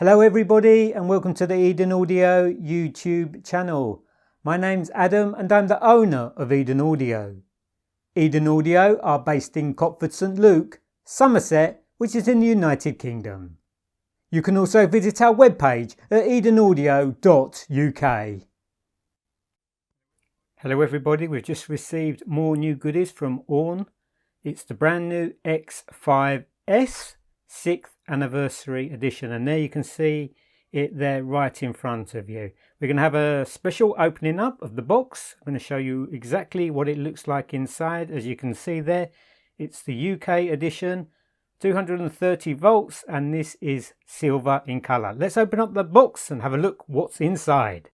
Hello everybody and welcome to the Eden Audio YouTube channel. My name's Adam and I'm the owner of Eden Audio. Eden Audio are based in Cotford St Luke, Somerset, which is in the United Kingdom. You can also visit our webpage at edenaudio.uk. Hello everybody, we've just received more new goodies from Aune. It's the brand new X5s 6th anniversary edition, and there you can see it there right in front of you. We're going to have a special opening up of the box. I'm going to show you exactly what it looks like inside. As you can see there, it's the UK edition, 230 volts, and this is silver in colour. Let's open up the box and have a look what's inside.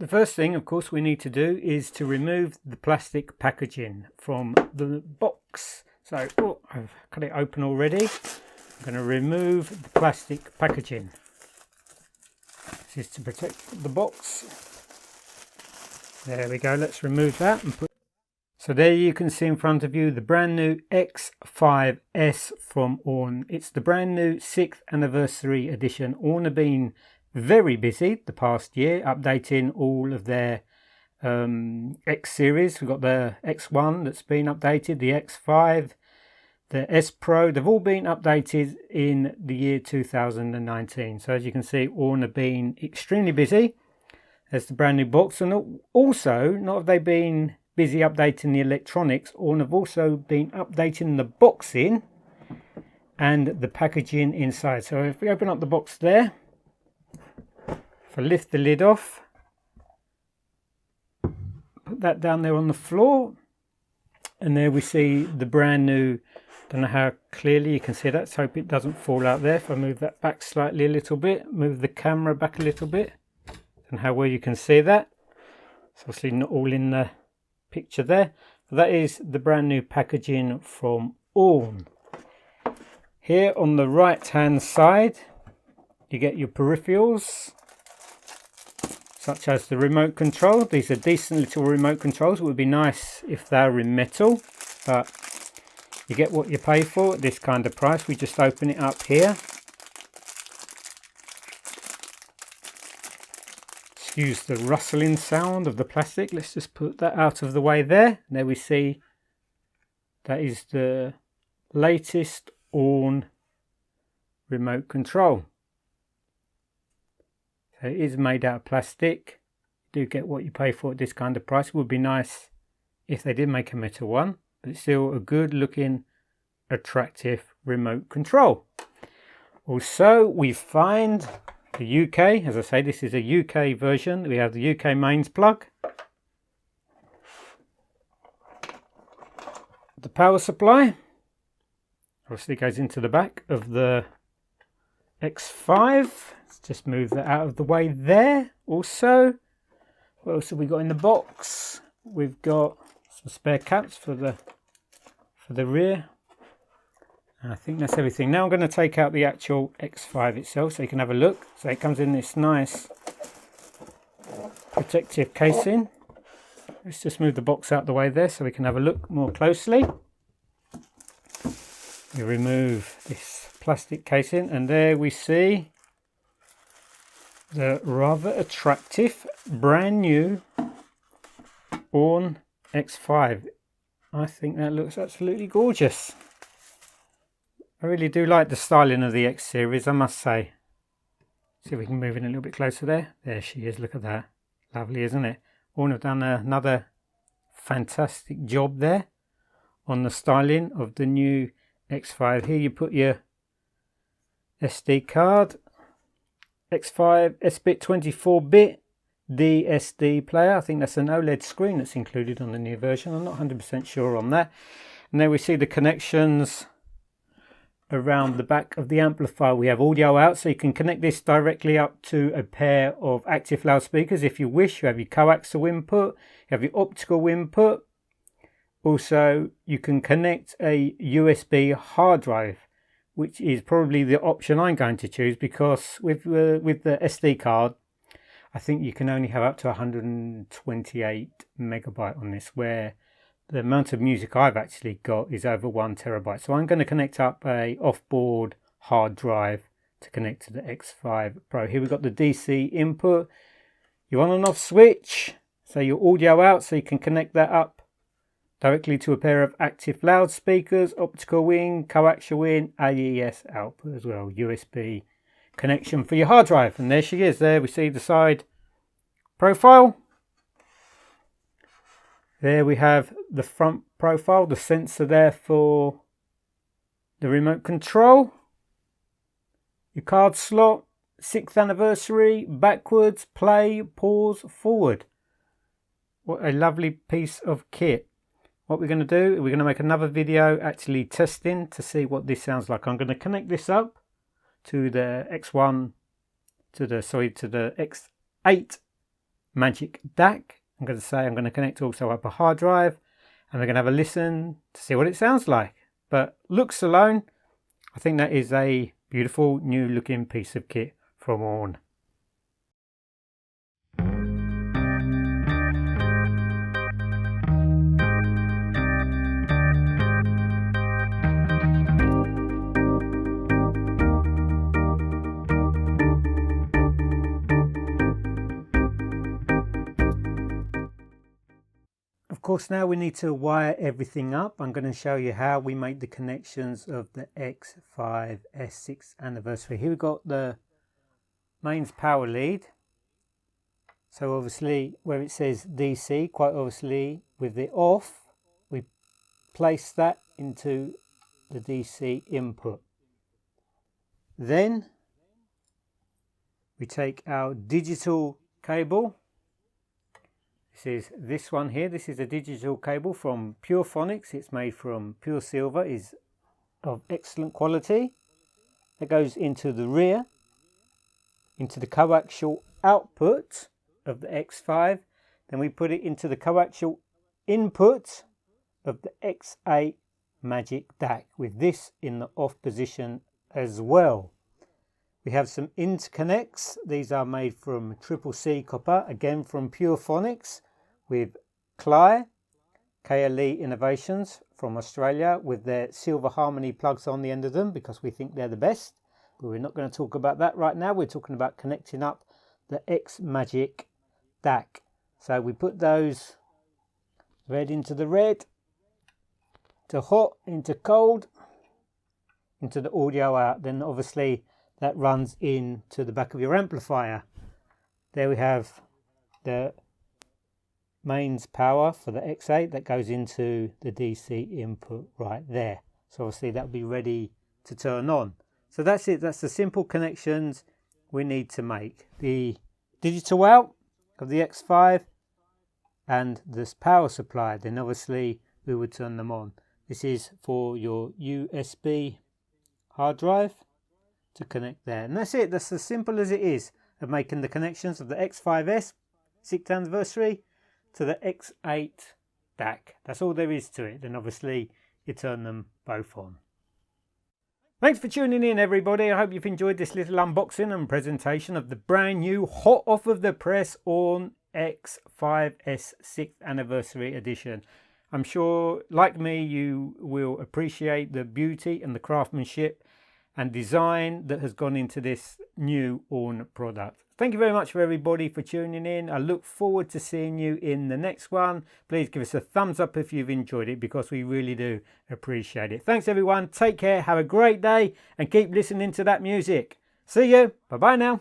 The first thing, of course, we need to do is to remove the plastic packaging from the box. So, I've cut it open already. I'm going to remove the plastic packaging. This is to protect the box. There we go. Let's remove that and put. So there you can see in front of you the brand new X5s from Aune. It's the brand new 6th anniversary edition. Aune have been very busy the past year updating all of their X series. We've got the X1 that's been updated, the X5, the S Pro. They've all been updated in the year 2019. So as you can see, Aune have been extremely busy. There's the brand new box, and also not have they been busy updating the electronics, Aune have also been updating the boxing and the packaging inside. So if we open up the box there, if I lift the lid off, put that down there on the floor, and there we see the brand new, don't know how clearly you can see that, so hope it doesn't fall out there. If I move that back slightly a little bit, move the camera back a little bit, and how well you can see that. It's obviously not all in the picture there. But that is the brand new packaging from Aune. Here on the right hand side, you get your peripherals, such as the remote control. These are decent little remote controls. It would be nice if they're in metal, but you get what you pay for at this kind of price. We just open it up here. Excuse the rustling sound of the plastic. Let's just put that out of the way there. There we see that is the latest Aune remote control. So it is made out of plastic. You do get what you pay for at this kind of price. It would be nice if they did make a metal one, but it's still a good looking, attractive remote control. Also, we find the UK, as I say, this is a UK version. We have the UK mains plug, the power supply, obviously goes into the back of the X5. Let's just move that out of the way there. Also, what else have we got in the box? We've got some spare caps for the rear. And I think that's everything. Now I'm going to take out the actual X5 itself so you can have a look. So it comes in this nice protective casing. Let's just move the box out the way there so we can have a look more closely. We remove this plastic casing, and there we see the rather attractive brand new Aune X5. I think that looks absolutely gorgeous. I really do like the styling of the X series, I must say. See if we can move in a little bit closer there. There she is, look at that. Lovely, isn't it? Aune have done another fantastic job there on the styling of the new X5. Here you put your SD card, X5 S-bit 24-bit DSD player. I think that's an OLED screen that's included on the new version. I'm not 100% sure on that. And there we see the connections around the back of the amplifier. We have audio out, so you can connect this directly up to a pair of active loudspeakers if you wish. You have your coaxial input, you have your optical input. Also, you can connect a USB hard drive which is probably the option I'm going to choose, because with the SD card, I think you can only have up to 128 megabyte on this, where the amount of music I've actually got is over 1 terabyte. So I'm going to connect up a off-board hard drive to connect to the X5 Pro. Here we've got the DC input, your on and off switch, so your audio out, so you can connect that up directly to a pair of active loudspeakers, optical in, coaxial in, AES output as well, USB connection for your hard drive. And there she is. There we see the side profile. There we have the front profile, the sensor there for the remote control, your card slot, 6th anniversary, backwards, play, pause, forward. What a lovely piece of kit. What we're going to do, we're going to make another video actually testing to see what this sounds like. I'm going to connect this up to the X1, to the X8 Magic DAC. I'm going to connect also up a hard drive, and we're going to have a listen to see what it sounds like. But looks alone, I think that is a beautiful new looking piece of kit from Aune. Of course, now we need to wire everything up. I'm going to show you how we make the connections of the X5s 6th anniversary. Here we've got the mains power lead. So obviously where it says DC, quite obviously with the off, we place that into the DC input. Then we take our digital cable. This is this one here. This is a digital cable from Pure Phonics. It's made from pure silver, is of excellent quality. It goes into the rear, into the coaxial output of the X5. Then we put it into the coaxial input of the X8 Magic DAC, with this in the off position as well. We have some interconnects. These are made from CCC copper, again from Pure Phonics, with KLE Innovations from Australia, with their silver harmony plugs on the end of them, because we think they're the best. But we're not going to talk about that right now. We're talking about connecting up the X Magic DAC. So we put those red into the red, to hot into cold, into the audio out. Then obviously that runs into the back of your amplifier. There we have the mains power for the X8 that goes into the DC input right there. So obviously that'll be ready to turn on. So that's it. That's the simple connections we need to make. The digital out of the X5 and this power supply. Then obviously we would turn them on. This is for your USB hard drive to connect there. And that's it. That's as simple as it is of making the connections of the X5s 6th anniversary to the X8 DAC. That's all there is to it. Then obviously you turn them both on. Thanks for tuning in, everybody. I hope you've enjoyed this little unboxing and presentation of the brand new, hot off of the press Aune X5s 6th anniversary edition. I'm sure, like me, you will appreciate the beauty and the craftsmanship and design that has gone into this new Aune product. Thank you very much for everybody for tuning in. I look forward to seeing you in the next one. Please give us a thumbs up if you've enjoyed it, because we really do appreciate it. Thanks everyone. Take care. Have a great day and keep listening to that music. See you. Bye bye now.